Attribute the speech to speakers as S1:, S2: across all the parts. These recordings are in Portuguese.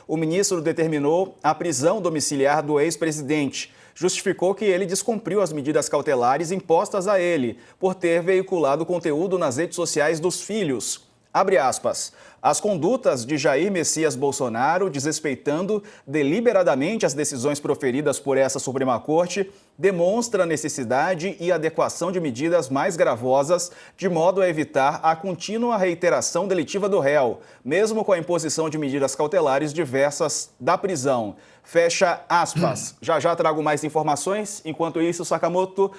S1: o ministro determinou a prisão domiciliar do ex-presidente. Justificou que ele descumpriu as medidas cautelares impostas a ele por ter veiculado conteúdo nas redes sociais dos filhos. Abre aspas. As condutas de Jair Messias Bolsonaro, desrespeitando deliberadamente as decisões proferidas por essa Suprema Corte, demonstra a necessidade e adequação de medidas mais gravosas, de modo a evitar a contínua reiteração delitiva do réu, mesmo com a imposição de medidas cautelares diversas da prisão. Fecha aspas. Já trago mais informações. Enquanto isso, Sakamoto,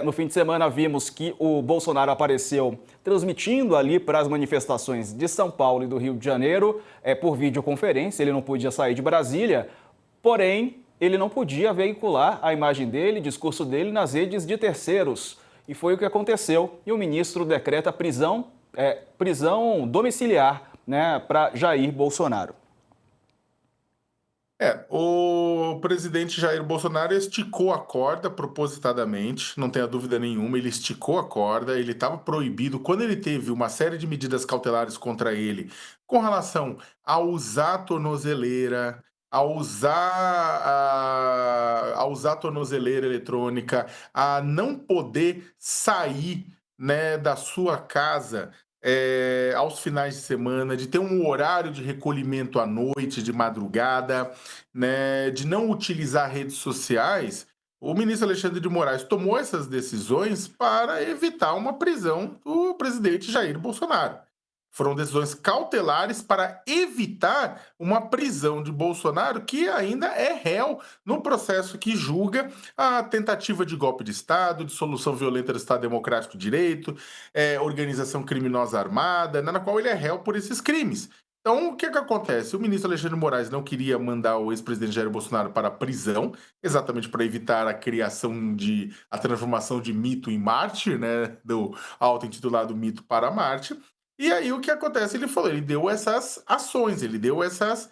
S1: no fim de semana vimos que o Bolsonaro apareceu transmitindo ali para as manifestações de São Paulo e do Rio de Janeiro por videoconferência. Ele não podia sair de Brasília, porém, ele não podia veicular a imagem dele, discurso dele nas redes de terceiros. E foi o que aconteceu. E o ministro decreta prisão domiciliar, né, para Jair Bolsonaro.
S2: O presidente Jair Bolsonaro esticou a corda propositadamente, não tenha dúvida nenhuma, ele esticou a corda, ele estava proibido, quando ele teve uma série de medidas cautelares contra ele, com relação a usar tornozeleira, a usar tornozeleira eletrônica, a não poder sair, né, da sua casa aos finais de semana, de ter um horário de recolhimento à noite, de madrugada, né, de não utilizar redes sociais. O ministro Alexandre de Moraes tomou essas decisões para evitar uma prisão do presidente Jair Bolsonaro. Foram decisões cautelares para evitar uma prisão de Bolsonaro, que ainda é réu no processo que julga a tentativa de golpe de Estado, dissolução violenta do Estado Democrático de Direito, organização criminosa armada, na qual ele é réu por esses crimes. Então, o que acontece? O ministro Alexandre de Moraes não queria mandar o ex-presidente Jair Bolsonaro para a prisão, exatamente para evitar a transformação de mito em mártir, né, do auto-intitulado mito para Marte. E aí o que acontece? Ele deu essas ações, ele deu essas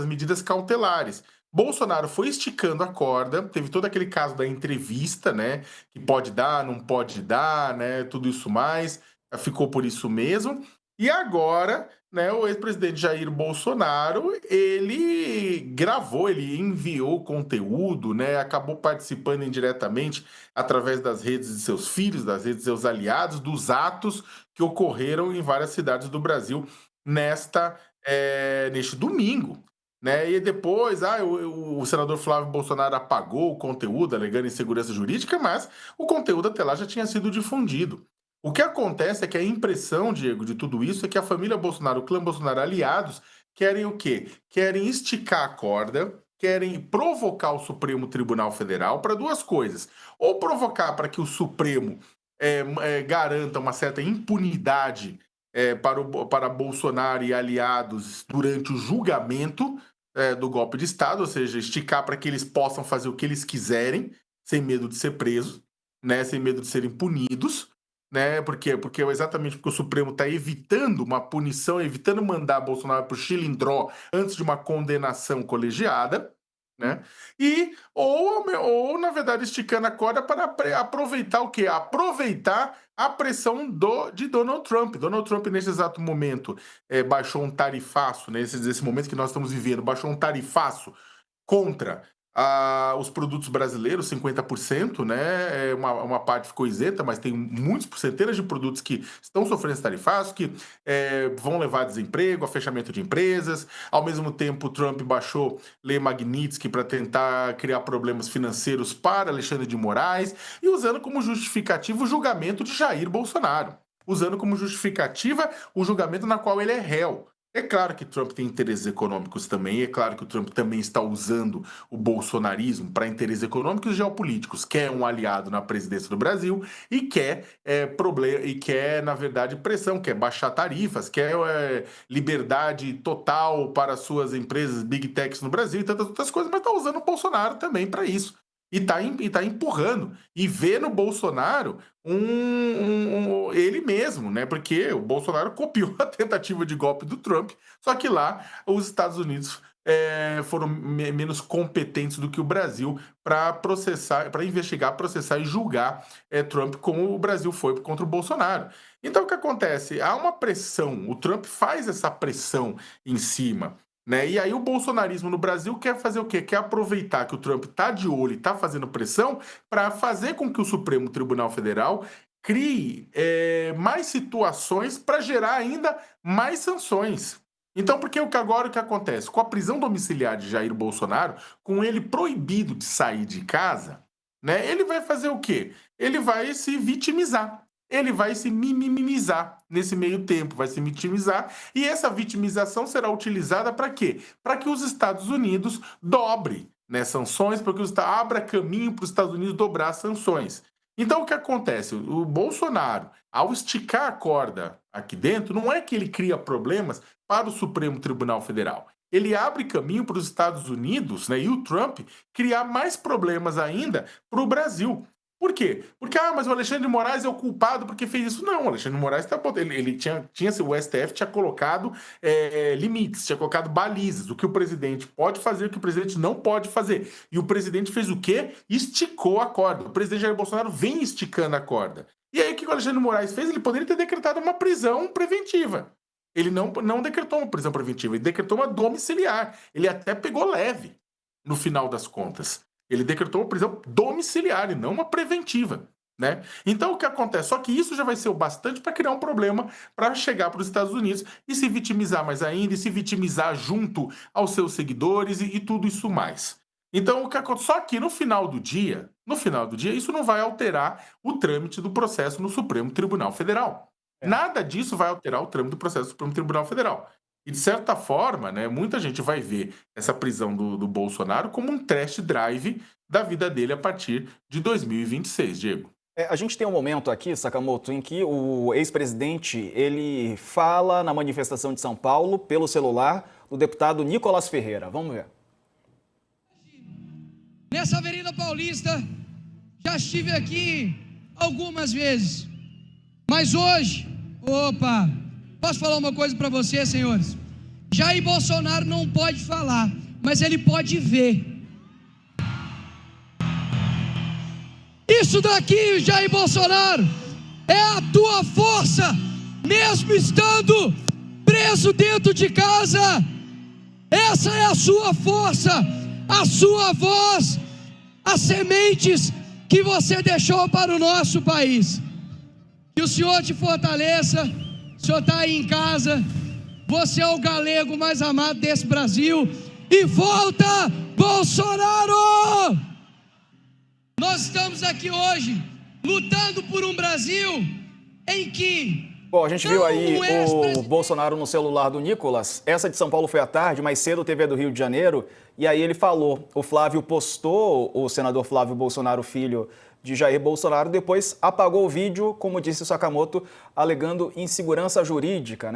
S2: medidas cautelares. Bolsonaro foi esticando a corda, teve todo aquele caso da entrevista, né? Que pode dar, não pode dar, né? Tudo isso mais, ficou por isso mesmo. E agora, né, o ex-presidente Jair Bolsonaro, ele gravou, ele enviou conteúdo, né? Acabou participando indiretamente através das redes de seus filhos, das redes de seus aliados, dos atos que ocorreram em várias cidades do Brasil neste domingo. Né? E depois, o senador Flávio Bolsonaro apagou o conteúdo, alegando insegurança jurídica, mas o conteúdo até lá já tinha sido difundido. O que acontece é que a impressão, Diego, de tudo isso é que a família Bolsonaro, o clã Bolsonaro, aliados, querem o quê? Querem esticar a corda, querem provocar o Supremo Tribunal Federal para duas coisas. Ou provocar para que o Supremo garanta uma certa impunidade para Bolsonaro e aliados durante o julgamento do golpe de Estado, ou seja, esticar para que eles possam fazer o que eles quiserem, sem medo de ser presos, né, sem medo de serem punidos. Né? Por quê? Exatamente porque o Supremo está evitando uma punição, evitando mandar Bolsonaro para o chilindró antes de uma condenação colegiada, né? Ou, na verdade, esticando a corda para aproveitar o quê? Aproveitar a pressão de Donald Trump. Donald Trump, nesse exato momento, baixou um tarifaço, nesse momento que nós estamos vivendo, baixou um tarifaço contra os produtos brasileiros, 50%, né? Uma parte ficou isenta, mas tem centenas de produtos que estão sofrendo esse tarifaço, que vão levar a desemprego, a fechamento de empresas. Ao mesmo tempo, Trump baixou Lei Magnitsky para tentar criar problemas financeiros para Alexandre de Moraes e usando como justificativa o julgamento de Jair Bolsonaro. Usando como justificativa o julgamento na qual ele é réu. É claro que Trump tem interesses econômicos também, é claro que o Trump também está usando o bolsonarismo para interesses econômicos e geopolíticos, quer um aliado na presidência do Brasil e quer, na verdade, pressão, quer baixar tarifas, quer liberdade total para suas empresas Big Techs no Brasil e tantas outras coisas, mas está usando o Bolsonaro também para isso. E tá empurrando. E vê no Bolsonaro ele mesmo, né? Porque o Bolsonaro copiou a tentativa de golpe do Trump, só que lá os Estados Unidos foram menos competentes do que o Brasil para processar, para investigar, processar e julgar Trump, como o Brasil foi contra o Bolsonaro. Então, o que acontece? Há uma pressão, o Trump faz essa pressão em cima. Né? E aí o bolsonarismo no Brasil quer fazer o quê? Quer aproveitar que o Trump está de olho e está fazendo pressão para fazer com que o Supremo Tribunal Federal crie mais situações para gerar ainda mais sanções. Então, porque agora o que acontece? Com a prisão domiciliar de Jair Bolsonaro, com ele proibido de sair de casa, né, ele vai fazer o quê? Ele vai se vitimizar. Ele vai se mimimizar nesse meio tempo, vai se vitimizar, e essa vitimização será utilizada para quê? Para que os Estados Unidos dobre, né, sanções, para que abra caminho para os Estados Unidos dobrar sanções. Então, o que acontece? O Bolsonaro, ao esticar a corda aqui dentro, não é que ele cria problemas para o Supremo Tribunal Federal. Ele abre caminho para os Estados Unidos, né, e o Trump criar mais problemas ainda para o Brasil. Por quê? Porque, mas o Alexandre de Moraes é o culpado porque fez isso. Não, o Alexandre de Moraes o STF tinha colocado limites, tinha colocado balizas, o que o presidente pode fazer, o que o presidente não pode fazer. E o presidente fez o quê? Esticou a corda. O presidente Jair Bolsonaro vem esticando a corda. E aí, o que o Alexandre de Moraes fez? Ele poderia ter decretado uma prisão preventiva. Ele não decretou uma prisão preventiva, ele decretou uma domiciliar. Ele até pegou leve, no final das contas. Ele decretou uma prisão domiciliar e não uma preventiva, né? Então, o que acontece? Só que isso já vai ser o bastante para criar um problema para chegar para os Estados Unidos e se vitimizar mais ainda, e se vitimizar junto aos seus seguidores e tudo isso mais. Então, o que acontece? Só que no final do dia, isso não vai alterar o trâmite do processo no Supremo Tribunal Federal. Nada disso vai alterar o trâmite do processo do Supremo Tribunal Federal. E, de certa forma, né, muita gente vai ver essa prisão do Bolsonaro como um test drive da vida dele a partir de 2026, Diego.
S1: A gente tem um momento aqui, Sakamoto, em que o ex-presidente ele fala na manifestação de São Paulo pelo celular do deputado Nicolas Ferreira. Vamos ver.
S3: Nessa Avenida Paulista, já estive aqui algumas vezes, mas hoje, posso falar uma coisa para vocês, senhores? Jair Bolsonaro não pode falar, mas ele pode ver. Isso daqui, Jair Bolsonaro, é a tua força, mesmo estando preso dentro de casa. Essa é a sua força, a sua voz, as sementes que você deixou para o nosso país. Que o Senhor te fortaleça. O Senhor está aí em casa, você é o galego mais amado desse Brasil, e volta, Bolsonaro! Nós estamos aqui hoje, lutando por um Brasil em que...
S1: Bom, a gente viu aí o Bolsonaro no celular do Nicolas. Essa de São Paulo foi à tarde, mais cedo teve a do Rio de Janeiro, e aí ele falou, o Flávio postou, o senador Flávio Bolsonaro, filho de Jair Bolsonaro, depois apagou o vídeo, como disse o Sakamoto, alegando insegurança jurídica, né?